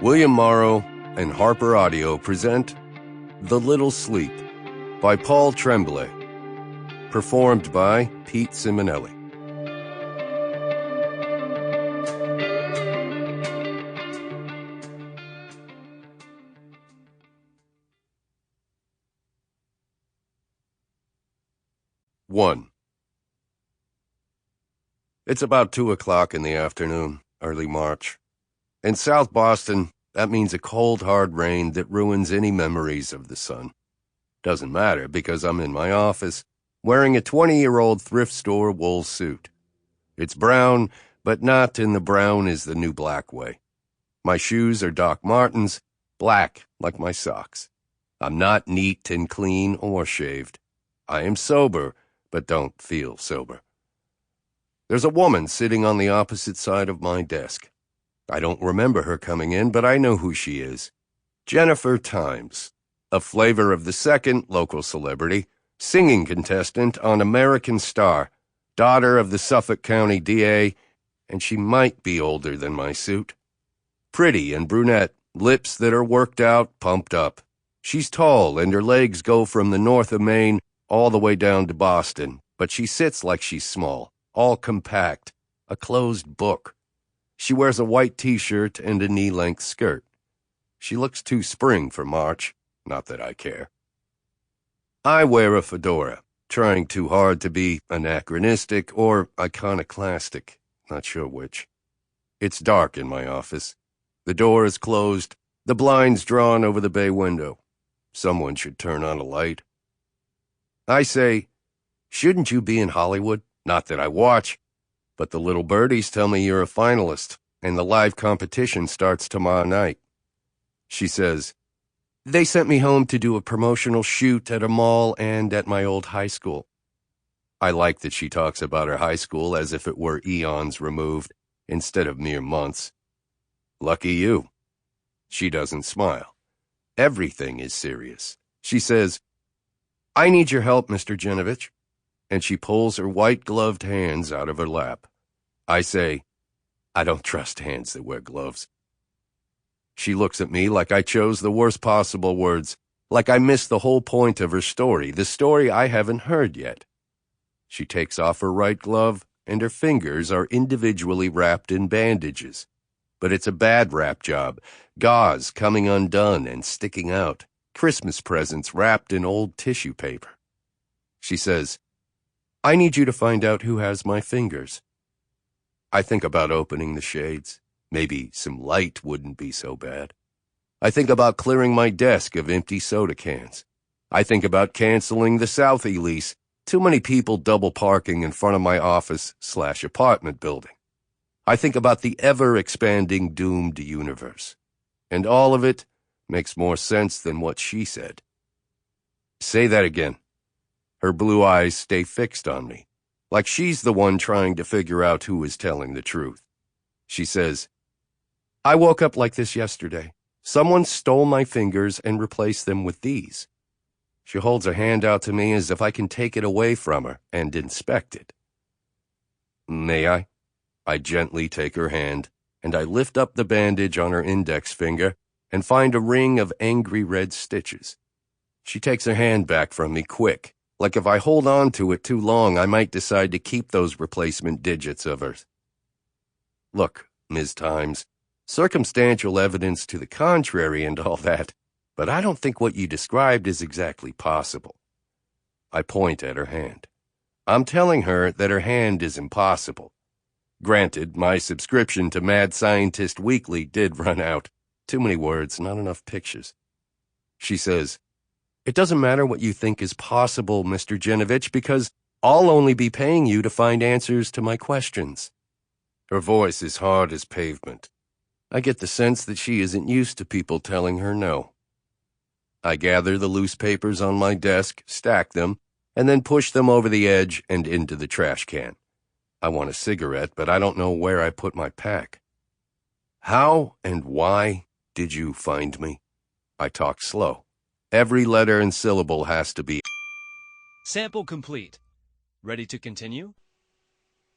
William Morrow and HarperAudio present The Little Sleep by Paul Tremblay, performed by Pete Simonelli. One. It's about 2 o'clock in the afternoon, early March. In South Boston, that means a cold, hard rain that ruins any memories of the sun. Doesn't matter because I'm in my office, wearing a 20-year-old thrift store wool suit. It's brown, but not in the brown is the new black way. My shoes are Doc Martens, black like my socks. I'm not neat and clean or shaved. I am sober, but don't feel sober. There's a woman sitting on the opposite side of my desk. I don't remember her coming in, but I know who she is. Jennifer Times, a flavor of the second local celebrity, singing contestant on American Star, daughter of the Suffolk County DA, and she might be older than my suit. Pretty and brunette, lips that are worked out, pumped up. She's tall, and her legs go from the north of Maine all the way down to Boston, but she sits like she's small, all compact, a closed book. She wears a white t-shirt and a knee-length skirt. She looks too spring for March, not that I care. I wear a fedora, trying too hard to be anachronistic or iconoclastic, not sure which. It's dark in my office. The door is closed, the blinds drawn over the bay window. Someone should turn on a light. I say, shouldn't you be in Hollywood? Not that I watch. But the little birdies tell me you're a finalist, and the live competition starts tomorrow night. She says, they sent me home to do a promotional shoot at a mall and at my old high school. I like that she talks about her high school as if it were eons removed, instead of mere months. Lucky you. She doesn't smile. Everything is serious. She says, I need your help, Mr. Genevich. And she pulls her white-gloved hands out of her lap. I say, I don't trust hands that wear gloves. She looks at me like I chose the worst possible words, like I missed the whole point of her story, the story I haven't heard yet. She takes off her right glove, and her fingers are individually wrapped in bandages. But it's a bad wrap job, gauze coming undone and sticking out, Christmas presents wrapped in old tissue paper. She says, I need you to find out who has my fingers. I think about opening the shades. Maybe some light wouldn't be so bad. I think about clearing my desk of empty soda cans. I think about canceling the Southie lease. Too many people double parking in front of my office/apartment building. I think about the ever-expanding doomed universe. And all of it makes more sense than what she said. Say that again. Her blue eyes stay fixed on me, like she's the one trying to figure out who is telling the truth. She says, I woke up like this yesterday. Someone stole my fingers and replaced them with these. She holds her hand out to me as if I can take it away from her and inspect it. May I? I gently take her hand, and I lift up the bandage on her index finger and find a ring of angry red stitches. She takes her hand back from me quick. Like if I hold on to it too long, I might decide to keep those replacement digits of hers. Look, Ms. Times, circumstantial evidence to the contrary and all that, but I don't think what you described is exactly possible. I point at her hand. I'm telling her that her hand is impossible. Granted, my subscription to Mad Scientist Weekly did run out. Too many words, not enough pictures. She says, it doesn't matter what you think is possible, Mr. Genevich, because I'll only be paying you to find answers to my questions. Her voice is hard as pavement. I get the sense that she isn't used to people telling her no. I gather the loose papers on my desk, stack them, and then push them over the edge and into the trash can. I want a cigarette, but I don't know where I put my pack. How and why did you find me? I talk slow. Every letter and syllable has to be. Sample complete. Ready to continue?